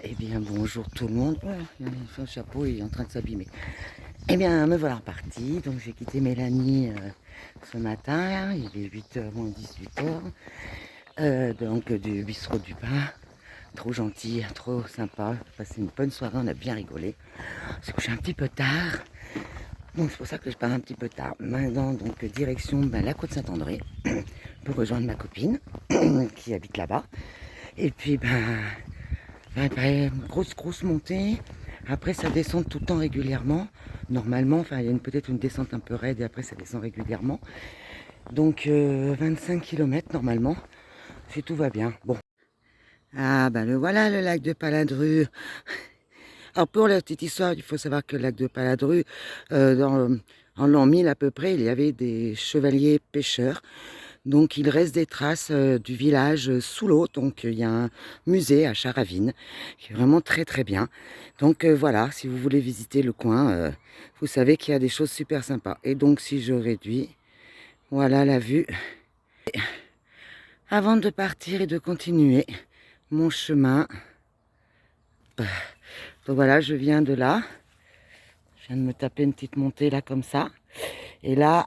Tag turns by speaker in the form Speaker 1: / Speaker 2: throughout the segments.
Speaker 1: Eh bien, bonjour tout le monde. Ouais, il fait un chapeau et il est en train de s'abîmer. Eh bien, me voilà reparti. Donc, j'ai quitté Mélanie ce matin. Il est 8h moins 18h. Donc, du bistrot du pain. Trop gentil, trop sympa. On a passé une bonne soirée, on a bien rigolé. On s'est couché un petit peu tard. Donc, c'est pour ça que je pars un petit peu tard. Maintenant, donc, direction la côte Saint-André pour rejoindre ma copine qui habite là-bas. Et puis, grosse montée. Après, ça descend tout le temps régulièrement. Normalement, enfin, il y a peut-être une descente un peu raide et après, ça descend régulièrement. Donc, 25 km normalement, si tout va bien. Bon. Ah, le voilà, le lac de Paladru. Alors, pour la petite histoire, il faut savoir que le lac de Paladru, en l'an 1000 à peu près, il y avait des chevaliers pêcheurs. Donc il reste des traces du village sous l'eau. Donc il y a un musée à Charavine qui est vraiment très très bien. Donc voilà, si vous voulez visiter le coin, vous savez qu'il y a des choses super sympas. Et donc si je réduis, voilà la vue. Avant de partir et de continuer mon chemin. Donc voilà, je viens de là. Je viens de me taper une petite montée là comme ça. Et là,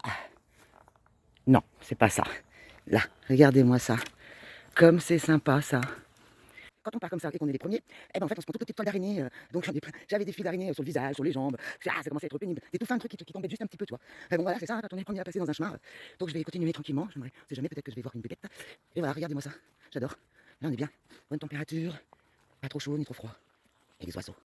Speaker 1: non, c'est pas ça. Là, regardez-moi ça. Comme c'est sympa ça. Quand on part comme ça et qu'on est les premiers, eh ben en fait on se prend toutes les petites toiles d'araignée. Donc j'avais des fils d'araignée sur le visage, sur les jambes. Ah, ça commençait à être pénible. Des tout fins trucs qui tombaient juste un petit peu, tu vois. Bon voilà, c'est ça, quand on est premier à passer dans un chemin. Donc je vais continuer tranquillement. J'aimerais, on sait jamais, peut-être que je vais voir une bébête. Et voilà, regardez-moi ça. J'adore. Là on est bien. Bonne température. Pas trop chaud ni trop froid. Et les oiseaux.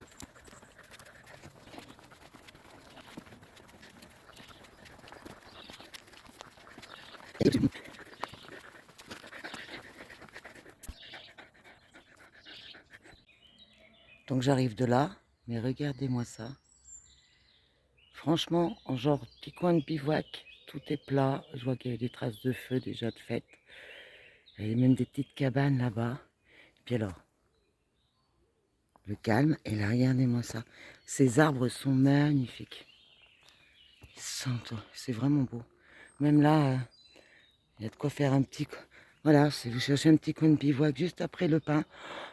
Speaker 1: Donc j'arrive de là, mais regardez-moi ça. Franchement, en genre petit coin de bivouac, tout est plat. Je vois qu'il y a des traces de feu déjà de fête. Il y a même des petites cabanes là-bas. Puis alors, le calme. Et là, regardez-moi ça. Ces arbres sont magnifiques. C'est vraiment beau. Même là, il y a de quoi faire un petit... Voilà, si vous cherchez un petit coin de bivouac juste après le pain,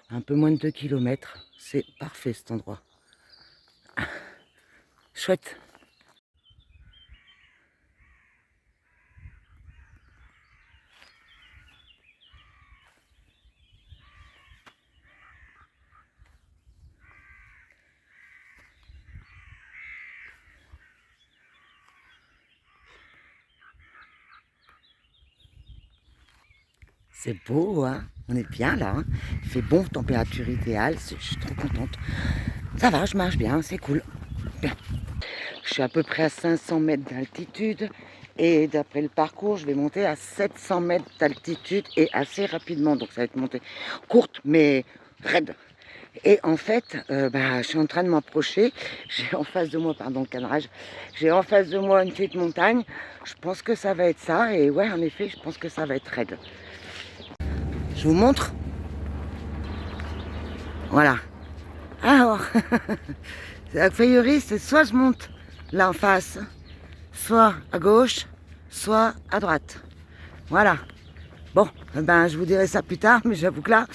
Speaker 1: un peu moins de 2 km, c'est parfait cet endroit. Chouette. C'est beau, hein? On est bien là, hein? Il fait bon, température idéale, je suis trop contente. Ça va, je marche bien, c'est cool. Bien. Je suis à peu près à 500 mètres d'altitude et d'après le parcours, je vais monter à 700 mètres d'altitude et assez rapidement. Donc ça va être une montée courte mais raide. Et en fait, je suis en train de m'approcher. J'ai en face de moi, pardon le cadrage, j'ai en face de moi une petite montagne. Je pense que ça va être ça. Et ouais, en effet, je pense que ça va être raide. Je vous montre. Voilà. Alors, a priori, c'est soit je monte là en face, soit à gauche, soit à droite. Voilà. Bon, je vous dirai ça plus tard, mais j'avoue que là,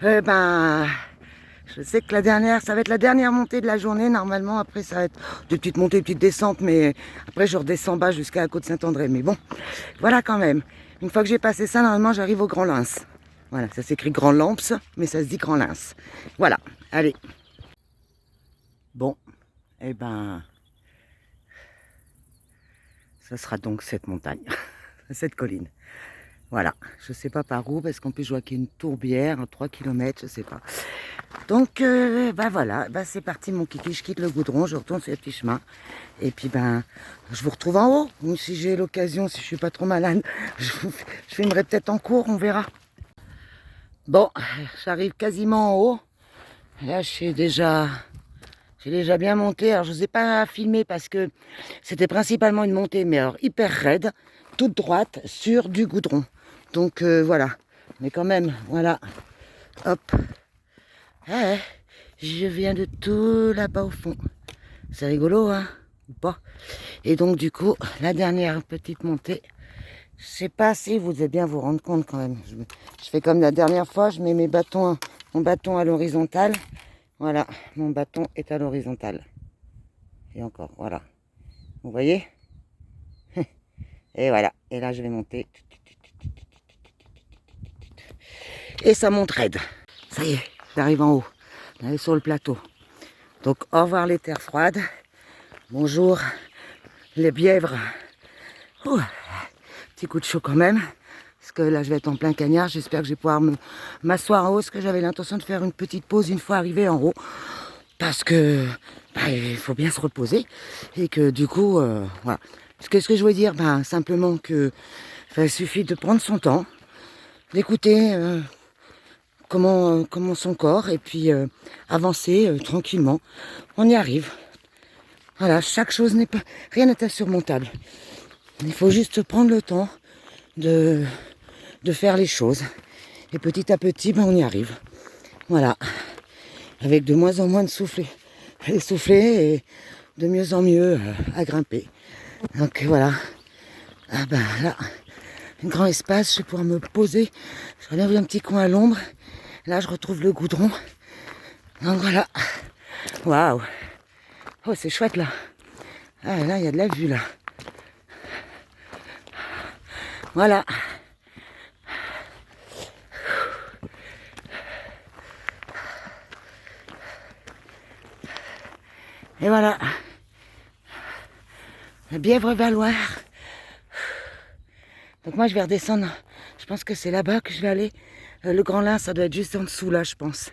Speaker 1: je sais que ça va être la dernière montée de la journée. Normalement, après, ça va être des petites montées, des petites descentes, mais après, je redescends bas jusqu'à la côte Saint-André. Mais bon, voilà quand même. Une fois que j'ai passé ça, normalement, j'arrive au Grand Lens. Voilà, ça s'écrit Grand Lamps, mais ça se dit Grand Lens. Voilà, allez. Bon, eh ben, ça sera donc cette montagne, cette colline. Voilà, je sais pas par où, parce qu'en plus je vois qu'il y a une tourbière à 3 km, je sais pas. Donc, voilà, c'est parti mon kiki, je quitte le goudron, je retourne sur le petit chemin. Et puis, je vous retrouve en haut. Ou si j'ai l'occasion, si je suis pas trop malade, je filmerai peut-être en cours, on verra. Bon, j'arrive quasiment en haut. Là, j'ai déjà bien monté. Alors, je ne vous ai pas filmé parce que c'était principalement une montée, mais alors hyper raide, toute droite, sur du goudron. Donc, voilà. Mais quand même, voilà. Hop. Ah, je viens de tout là-bas au fond. C'est rigolo, hein? Ou pas? Et donc, du coup, la dernière petite montée, je sais pas si vous allez bien vous rendre compte quand même. Je fais comme la dernière fois, je mets mon bâton à l'horizontale. Voilà, mon bâton est à l'horizontale. Et encore, voilà. Vous voyez? Et voilà. Et là, je vais monter. Et ça monte raide. Ça y est, j'arrive en haut. On est sur le plateau. Donc, au revoir les terres froides. Bonjour les bièvres. Ouh, petit coup de chaud quand même. Parce que là, je vais être en plein cagnard. J'espère que je vais pouvoir m'asseoir en haut. Parce que j'avais l'intention de faire une petite pause une fois arrivé en haut. Parce que il faut bien se reposer. Et que du coup, voilà. Ce que je voulais dire, simplement que il suffit de prendre son temps, d'écouter comment son corps, et puis avancer tranquillement. On y arrive. Voilà, chaque chose n'est pas... Rien n'est insurmontable. Il faut juste prendre le temps de faire les choses. Et petit à petit, on y arrive. Voilà. Avec de moins en moins de souffler. Essouffler et de mieux en mieux à grimper. Donc voilà. Ah là, un grand espace, je vais pouvoir me poser. Je relève un petit coin à l'ombre. Là, je retrouve le goudron. Donc voilà. Waouh. Oh, c'est chouette là. Ah là, il y a de la vue là. Voilà. Et voilà. La Bièvre Valoir. Donc moi, je vais redescendre. Je pense que c'est là-bas que je vais aller. Le Grand Lin, ça doit être juste en dessous là, je pense.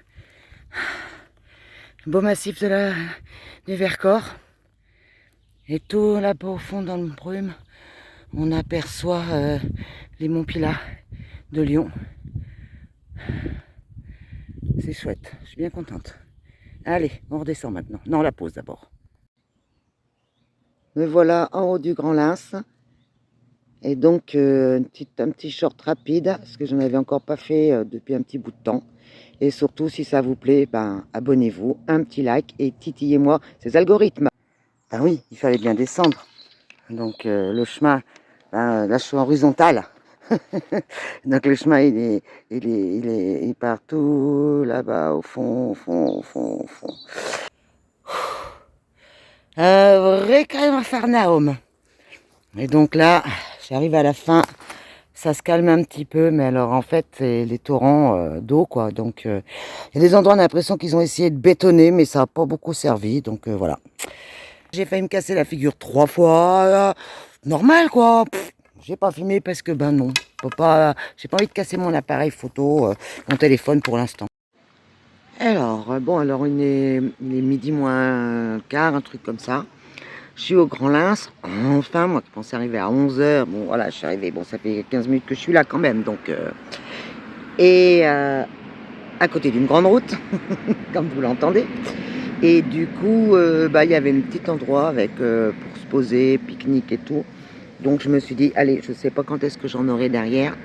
Speaker 1: Le beau massif du Vercors. Et tout là-bas au fond dans le brume, on aperçoit les monts Pilat de Lyon. C'est chouette, je suis bien contente. Allez, on redescend maintenant. Non, la pause d'abord. Me voilà en haut du Grand Lens. Et donc, un petit short rapide, parce que je n'en avais encore pas fait depuis un petit bout de temps. Et surtout, si ça vous plaît, abonnez-vous, un petit like et titillez-moi ces algorithmes. Ah oui, il fallait bien descendre. Donc, le chemin, là, je suis en horizontal. Donc, le chemin, il est partout, là-bas, au fond. Vrai crème infernum. Et donc là, j'arrive à la fin, ça se calme un petit peu, mais alors en fait, c'est les torrents d'eau, quoi. Donc, il y a des endroits, on a l'impression qu'ils ont essayé de bétonner, mais ça n'a pas beaucoup servi, donc voilà. J'ai failli me casser la figure 3 fois, normal, quoi. J'ai pas filmé parce que, non, j'ai pas envie de casser mon appareil photo, mon téléphone pour l'instant. Alors, il est midi moins quart, un truc comme ça. Je suis au Grand Lens, enfin, moi qui pensais arriver à 11h, bon voilà, je suis arrivée, ça fait 15 minutes que je suis là quand même, donc... à côté d'une grande route, comme vous l'entendez. Et du coup, il y avait un petit endroit avec pour se poser, pique-nique et tout. Donc je me suis dit, allez, je sais pas quand est-ce que j'en aurai derrière.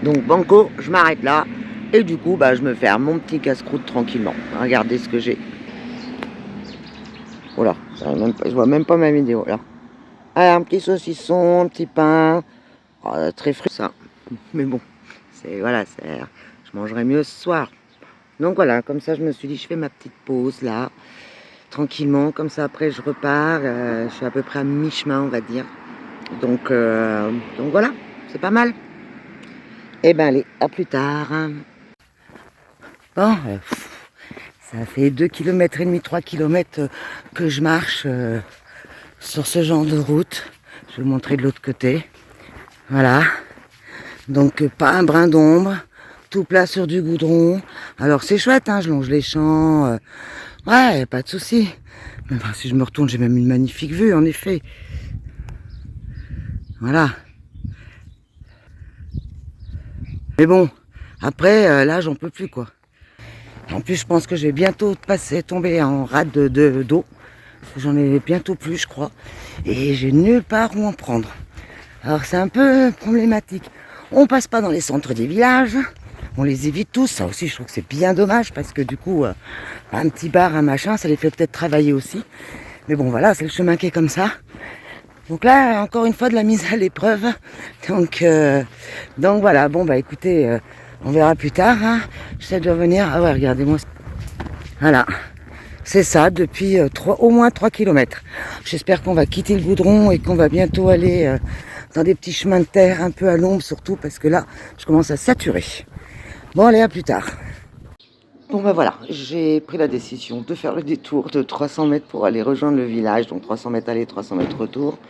Speaker 1: Donc banco, je m'arrête là. Et du coup, je me fais mon petit casse-croûte tranquillement. Regardez ce que j'ai. Voilà, je vois même pas ma vidéo là. Un petit saucisson, un petit pain. Très frais ça. Mais bon, je mangerai mieux ce soir. Donc voilà, comme ça je me suis dit, je fais ma petite pause là. Tranquillement, comme ça après je repars. Je suis à peu près à mi-chemin, on va dire. Donc voilà, c'est pas mal. Eh ben allez, à plus tard. Bon, ça fait 2,5 km, 3 km que je marche sur ce genre de route. Je vais vous montrer de l'autre côté. Voilà. Donc pas un brin d'ombre, tout plat sur du goudron. Alors c'est chouette, je longe les champs. Ouais, pas de souci. Mais si je me retourne, j'ai même une magnifique vue, en effet. Voilà. Mais bon, après, là, j'en peux plus, quoi. En plus, je pense que je vais bientôt tomber en rade d'eau. J'en ai bientôt plus, je crois. Et j'ai nulle part où en prendre. Alors, c'est un peu problématique. On passe pas dans les centres des villages. On les évite tous. Ça aussi, je trouve que c'est bien dommage parce que du coup, un petit bar, un machin, ça les fait peut-être travailler aussi. Mais bon, voilà, c'est le chemin qui est comme ça. Donc là, encore une fois, de la mise à l'épreuve. Donc voilà. Bon, écoutez, on verra plus tard. Ça doit venir. Ah ouais, regardez-moi. Voilà, c'est ça depuis au moins 3 kilomètres. J'espère qu'on va quitter le goudron et qu'on va bientôt aller dans des petits chemins de terre un peu à l'ombre surtout parce que là, je commence à saturer. Bon, allez, à plus tard. Bon ben voilà, j'ai pris la décision de faire le détour de 300 mètres pour aller rejoindre le village, donc 300 mètres aller, 300 mètres retour,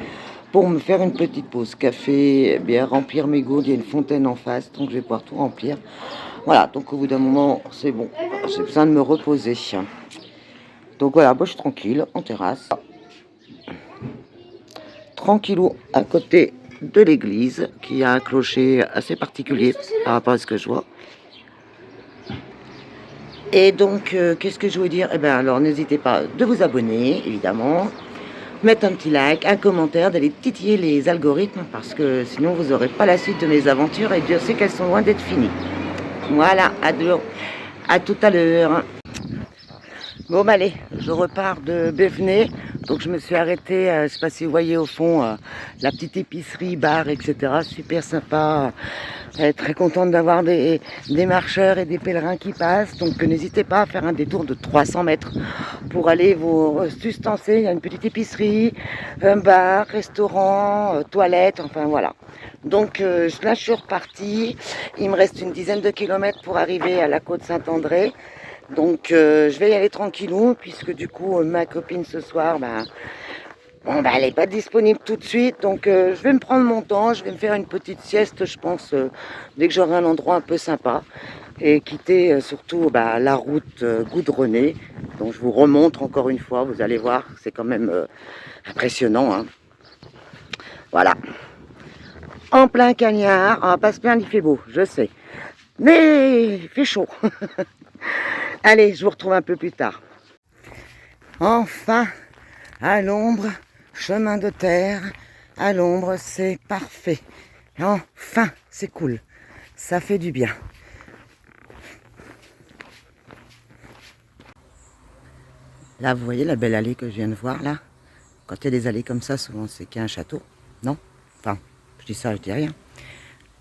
Speaker 1: pour me faire une petite pause café, bien remplir mes gourdes, il y a une fontaine en face, donc je vais pouvoir tout remplir. Voilà, donc au bout d'un moment, c'est bon, j'ai besoin de me reposer. Donc voilà, moi je suis tranquille, en terrasse, tranquillou à côté de l'église, qui a un clocher assez particulier par rapport à ce que je vois. Et donc, qu'est-ce que je voulais dire? Eh bien, alors, n'hésitez pas de vous abonner, évidemment, mettre un petit like, un commentaire, d'aller titiller les algorithmes, parce que sinon, vous n'aurez pas la suite de mes aventures, et Dieu sait qu'elles sont loin d'être finies. Voilà, à tout à l'heure. Bon, bah, allez, je repars de Bévenay. Donc, je me suis arrêtée, je ne sais pas si vous voyez au fond, la petite épicerie, bar, etc. Super sympa. Très contente d'avoir des marcheurs et des pèlerins qui passent. Donc, n'hésitez pas à faire un détour de 300 mètres pour aller vous sustancer. Il y a une petite épicerie, un bar, restaurant, toilette, enfin voilà. Donc, là, je suis repartie. Il me reste une dizaine de kilomètres pour arriver à la côte Saint-André. Donc je vais y aller tranquillou puisque du coup ma copine ce soir elle n'est pas disponible tout de suite, donc je vais me prendre mon temps, je vais me faire une petite sieste je pense dès que j'aurai un endroit un peu sympa et quitter surtout la route goudronnée. Donc je vous remontre encore une fois, vous allez voir, c'est quand même impressionnant, hein. Voilà, en plein cagnard, on va pas se plaindre, il fait beau, je sais, mais il fait chaud. Allez, je vous retrouve un peu plus tard. Enfin, à l'ombre, chemin de terre, à l'ombre, c'est parfait. Enfin, c'est cool. Ça fait du bien. Là, vous voyez la belle allée que je viens de voir, là? Quand il y a des allées comme ça, souvent, c'est qu'il y a un château. Non? Enfin, je dis ça, je dis rien.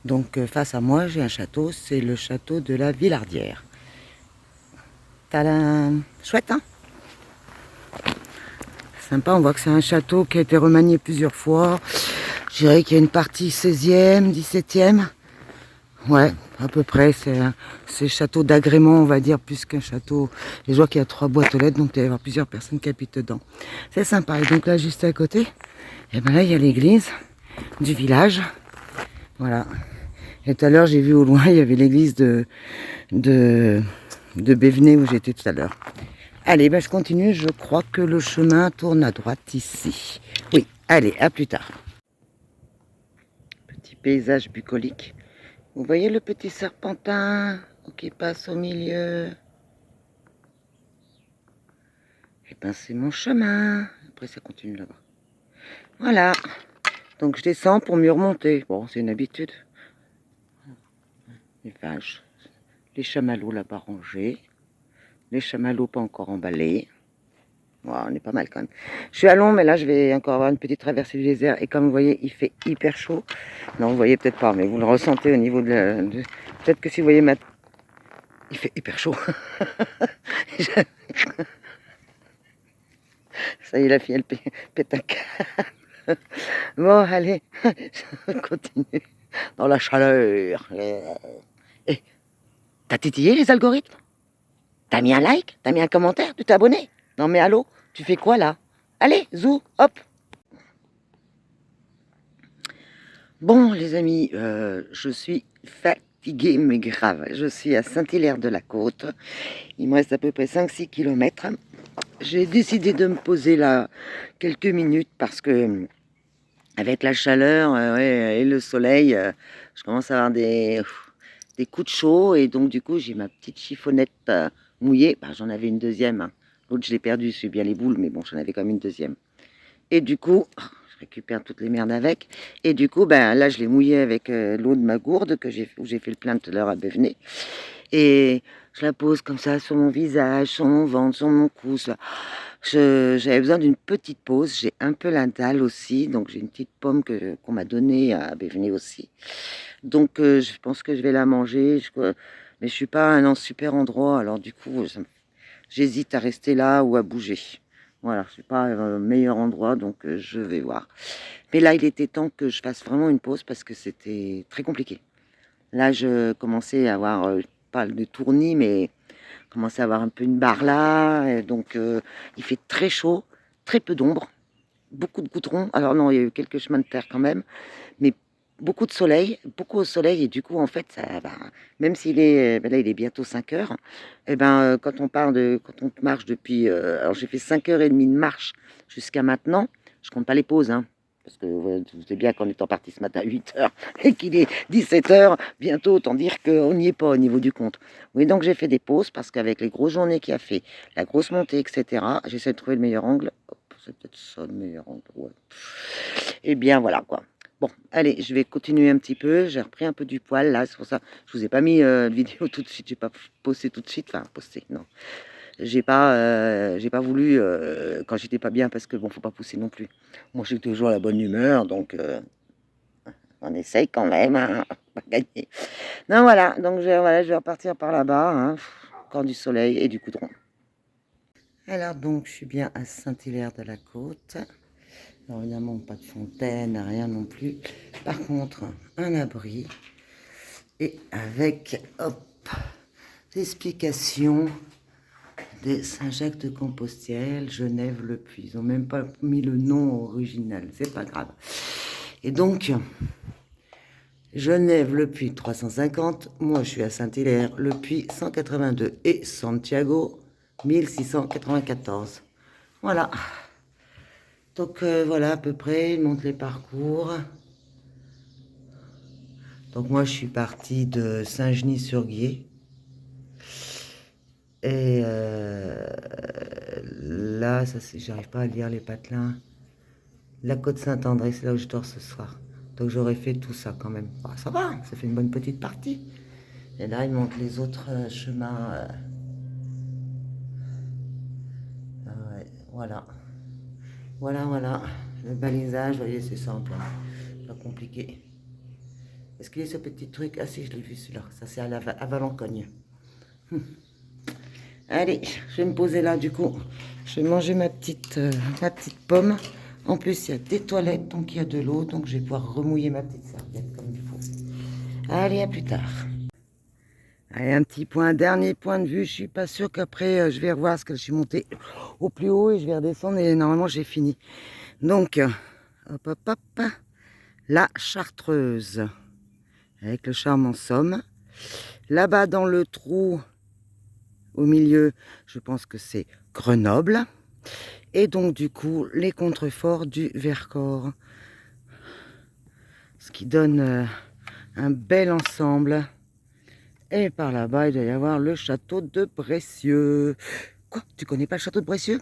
Speaker 1: Donc, face à moi, j'ai un château. C'est le château de la Villardière. Tadam! Chouette, hein? Sympa, on voit que c'est un château qui a été remanié plusieurs fois. Je dirais qu'il y a une partie 16e, 17e. Ouais, à peu près. C'est château d'agrément, on va dire, plus qu'un château. Et je vois qu'il y a 3 boîtes aux lettres, donc il va y avoir plusieurs personnes qui habitent dedans. C'est sympa. Et donc là, juste à côté, et ben là, il y a l'église du village. Voilà. Et tout à l'heure, j'ai vu au loin, il y avait l'église de Bévenay où j'étais tout à l'heure. Allez, ben je continue. Je crois que le chemin tourne à droite ici. Oui, allez, à plus tard. Petit paysage bucolique. Vous voyez le petit serpentin qui passe au milieu? Et ben c'est mon chemin. Après ça continue là-bas. Voilà. Donc je descends pour mieux remonter. Bon, c'est une habitude. Les vaches. Les chamallows là-bas rangés. Les chamallows pas encore emballés. Wow, on est pas mal quand même. Je suis à Londres, mais là je vais encore avoir une petite traversée du désert. Et comme vous voyez, il fait hyper chaud. Non, vous voyez peut-être pas, mais vous le ressentez au niveau de peut-être que si vous voyez ma... Il fait hyper chaud. Ça y est, la fille, elle pète un câble. Bon, allez, je continue dans la chaleur. Et t'as titillé les algorithmes? T'as mis un like? T'as mis un commentaire? Tu t'es abonné? Non mais allô, tu fais quoi là? Allez, zou, hop. Bon les amis, je suis fatiguée mais grave. Je suis à Saint-Hilaire-de-la-Côte. Il me reste à peu près 5-6 kilomètres. J'ai décidé de me poser là quelques minutes parce que avec la chaleur ouais, et le soleil, je commence à avoir des coups de chaud et donc du coup j'ai ma petite chiffonnette mouillée. Bah, j'en avais une deuxième, hein. L'autre je l'ai perdue, je suis bien les boules, mais bon j'en avais quand même une deuxième. Et du coup, je récupère toutes les merdes avec. Et du coup, ben là je l'ai mouillée avec l'eau de ma gourde où j'ai fait le plein tout à l'heure à Bévenay. Et je la pose comme ça sur mon visage, sur mon ventre, sur mon cou. J'avais besoin d'une petite pause. J'ai un peu la dalle aussi, donc j'ai une petite pomme qu'on m'a donnée à Bévenay aussi. Donc je pense que je vais la manger. Mais je suis pas à un super endroit, alors du coup, j'hésite à rester là ou à bouger. Voilà, c'est pas le meilleur endroit, donc je vais voir. Mais là, il était temps que je fasse vraiment une pause parce que c'était très compliqué. Là, je commençais à avoir, pas de tournis, mais commençais à avoir un peu une barre là. Et donc, il fait très chaud, très peu d'ombre, beaucoup de goudron. Alors non, il y a eu quelques chemins de terre quand même, mais beaucoup de soleil, beaucoup au soleil. Et du coup, en fait, ça, même s'il est, là, il est bientôt 5 heures, et quand on quand on marche depuis, alors j'ai fait 5h30 de marche jusqu'à maintenant. Je compte pas les pauses, hein. Parce que vous savez bien qu'en étant parti ce matin à 8 heures et qu'il est 17 heures, bientôt, autant dire qu'on n'y est pas au niveau du compte. Oui, donc j'ai fait des pauses parce qu'avec les grosses journées qu'il a fait, la grosse montée, etc., j'essaie de trouver le meilleur angle. Hop, c'est peut-être ça le meilleur angle, ouais. Et bien voilà quoi. Bon, allez, je vais continuer un petit peu. J'ai repris un peu du poil là, c'est pour ça. Je vous ai pas mis de vidéo tout de suite. J'ai pas posté tout de suite. Enfin, posté, non. J'ai pas voulu quand j'étais pas bien parce que bon, faut pas pousser non plus. Moi, je suis toujours à la bonne humeur, donc on essaye quand même, hein, pas gagner. Non, voilà. Donc voilà, je vais repartir par là-bas, hein, encore du soleil et du goudron. Alors donc, je suis bien à Saint-Hilaire-de-la-Côte. Alors évidemment, pas de fontaine, rien non plus. Par contre, un abri. Et avec, hop, l'explication de Saint-Jacques-de-Compostelle, Genève-le-Puy. Ils n'ont même pas mis le nom original, c'est pas grave. Et donc, Genève-le-Puy 350, moi je suis à Saint-Hilaire-le-Puy 182 et Santiago 1694. Voilà. Donc voilà à peu près, il montre les parcours. Donc moi je suis partie de Saint-Genis-sur-Guiers. Et là, ça c'est, j'arrive pas à lire les patelins. La côte Saint-André, c'est là où je dors ce soir. Donc j'aurais fait tout ça quand même. Bah, ça va, ça fait une bonne petite partie. Et là, il montre les autres chemins. Ouais, voilà. Voilà. Le balisage, vous voyez, c'est simple. Hein. Pas compliqué. Est-ce qu'il y a ce petit truc? Ah si, je l'ai vu celui-là. Ça c'est à Valencogne. Allez, je vais me poser là du coup. Je vais manger ma petite pomme. En plus, il y a des toilettes, donc il y a de l'eau. Donc je vais pouvoir remouiller ma petite serviette comme il faut. Allez, à plus tard. Allez, dernier point de vue. Je suis pas sûre qu'après, je vais revoir parce que je suis montée au plus haut et je vais redescendre et normalement j'ai fini. Donc, hop. La Chartreuse. Avec le charme en somme. Là-bas dans le trou, au milieu, je pense que c'est Grenoble. Et donc du coup, les contreforts du Vercors. Ce qui donne un bel ensemble. Et par là-bas, il doit y avoir le château de Bressieux. Quoi? Tu connais pas le château de Bressieux?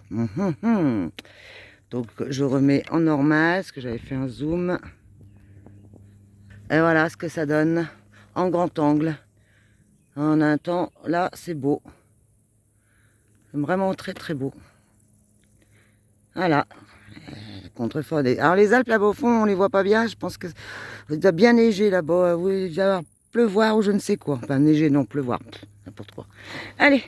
Speaker 1: Donc je remets en normal, parce que j'avais fait un zoom. Et voilà ce que ça donne en grand angle. En un temps, là, c'est beau. Vraiment très très beau. Voilà. Contrefort des... Alors les Alpes là-bas au fond, on les voit pas bien. Je pense que il doit bien neiger là-bas. Oui, il doit pleuvoir ou je ne sais quoi. Enfin neiger, non, pleuvoir. N'importe quoi. Allez,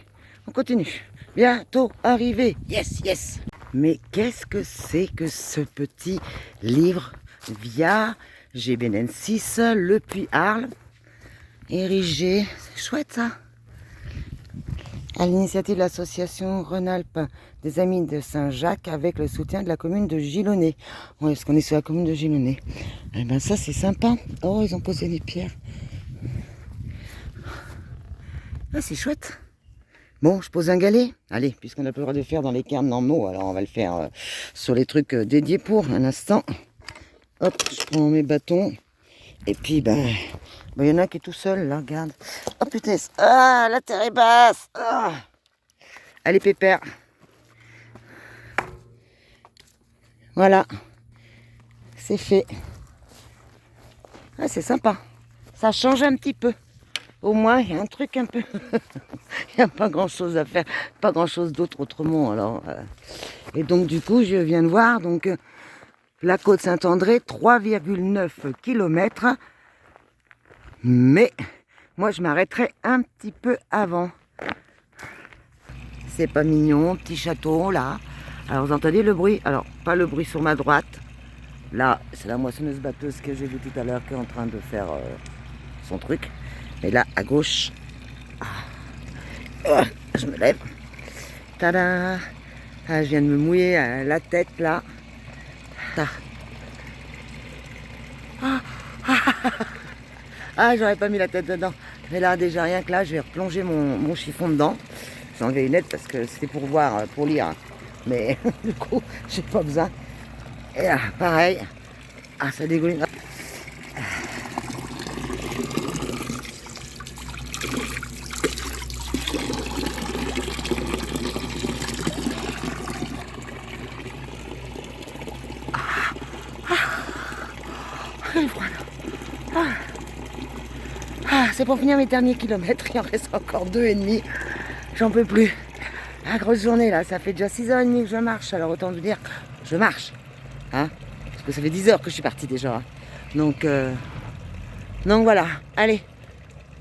Speaker 1: on continue. Bientôt arrivé. Yes. Mais qu'est-ce que c'est que ce petit livre via Gébenensis, le Puy-Arles, érigé. C'est chouette ça. À l'initiative de l'association Rhône-Alpes des Amis de Saint-Jacques avec le soutien de la commune de Gilonnet. Oui, parce qu'on est sur la commune de Gilonnet. Eh bien ça c'est sympa. Oh, ils ont posé des pierres. Ah, c'est chouette. Bon, je pose un galet. Allez, puisqu'on n'a pas le droit de le faire dans les cairns normaux, alors on va le faire sur les trucs dédiés pour un instant. Hop, je prends mes bâtons. Et puis, il y en a qui est tout seul, là, regarde. Oh putain, la terre est basse. Allez, pépère. Voilà. C'est fait. Ah, c'est sympa. Ça change un petit peu. Au moins, il y a un truc un peu... Il n'y a pas grand-chose à faire. Pas grand-chose d'autre autrement, alors. Et donc, du coup, je viens de voir, donc, la côte Saint-André, 3,9 km. Mais, moi, je m'arrêterai un petit peu avant. C'est pas mignon, petit château là. Alors vous entendez le bruit? Alors pas le bruit sur ma droite. Là, c'est la moissonneuse batteuse que j'ai vue tout à l'heure qui est en train de faire son truc. Et là, à gauche, je me lève. Tada! Ah, je viens de me mouiller la tête là. Ah, j'aurais pas mis la tête dedans. Mais là, déjà, rien que là, je vais replonger mon chiffon dedans. J'ai enlevé les lunettes parce que c'était pour voir, pour lire. Mais du coup, j'ai pas besoin. Et là, pareil. Ah, ça dégouline. C'est pour finir mes derniers kilomètres, il en reste encore 2,5. J'en peux plus. La grosse journée là, ça fait déjà 6h30 que je marche, alors autant vous dire, je marche. Hein, parce que ça fait 10 heures que je suis partie déjà. Donc voilà, allez.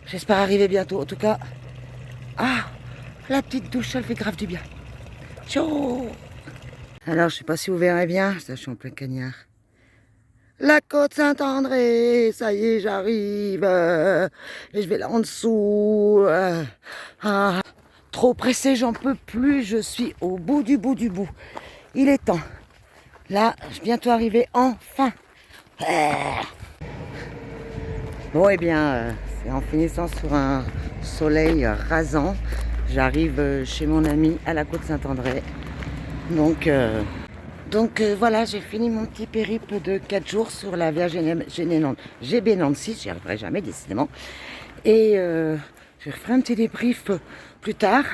Speaker 1: J'espère arriver bientôt. En tout cas, la petite douche, elle fait grave du bien. Ciao. Alors, je sais pas si vous verrez bien, ça, je suis en plein cagnard. La côte Saint-André, ça y est, j'arrive. Et je vais là en dessous. Trop pressé, j'en peux plus. Je suis au bout du bout du bout. Il est temps. Là, je vais bientôt arriver enfin. Bon, eh bien, c'est en finissant sur un soleil rasant. J'arrive chez mon ami à la côte Saint-André. Donc voilà, j'ai fini mon petit périple de 4 jours sur la Via GB Nancy, j'y arriverai jamais décidément. Et je ferai un petit débrief plus tard.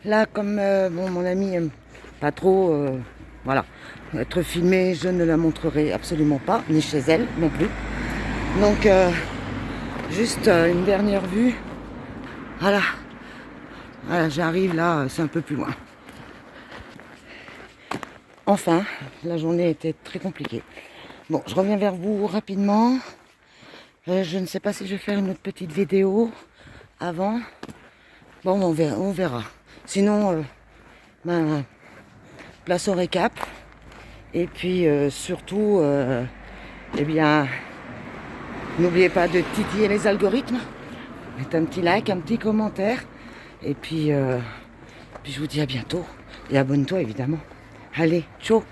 Speaker 1: Là, comme bon, mon ami aime pas trop voilà, être filmé, je ne la montrerai absolument pas, ni chez elle non plus. Donc juste une dernière vue. Voilà, j'arrive là, c'est un peu plus loin. Enfin, la journée était très compliquée. Bon, je reviens vers vous rapidement. Je ne sais pas si je vais faire une autre petite vidéo avant. Bon, on verra. Sinon, place au récap. Et puis, surtout, eh bien, n'oubliez pas de titiller les algorithmes. Mettez un petit like, un petit commentaire. Et puis je vous dis à bientôt. Et abonne-toi, évidemment. Allez, ciao!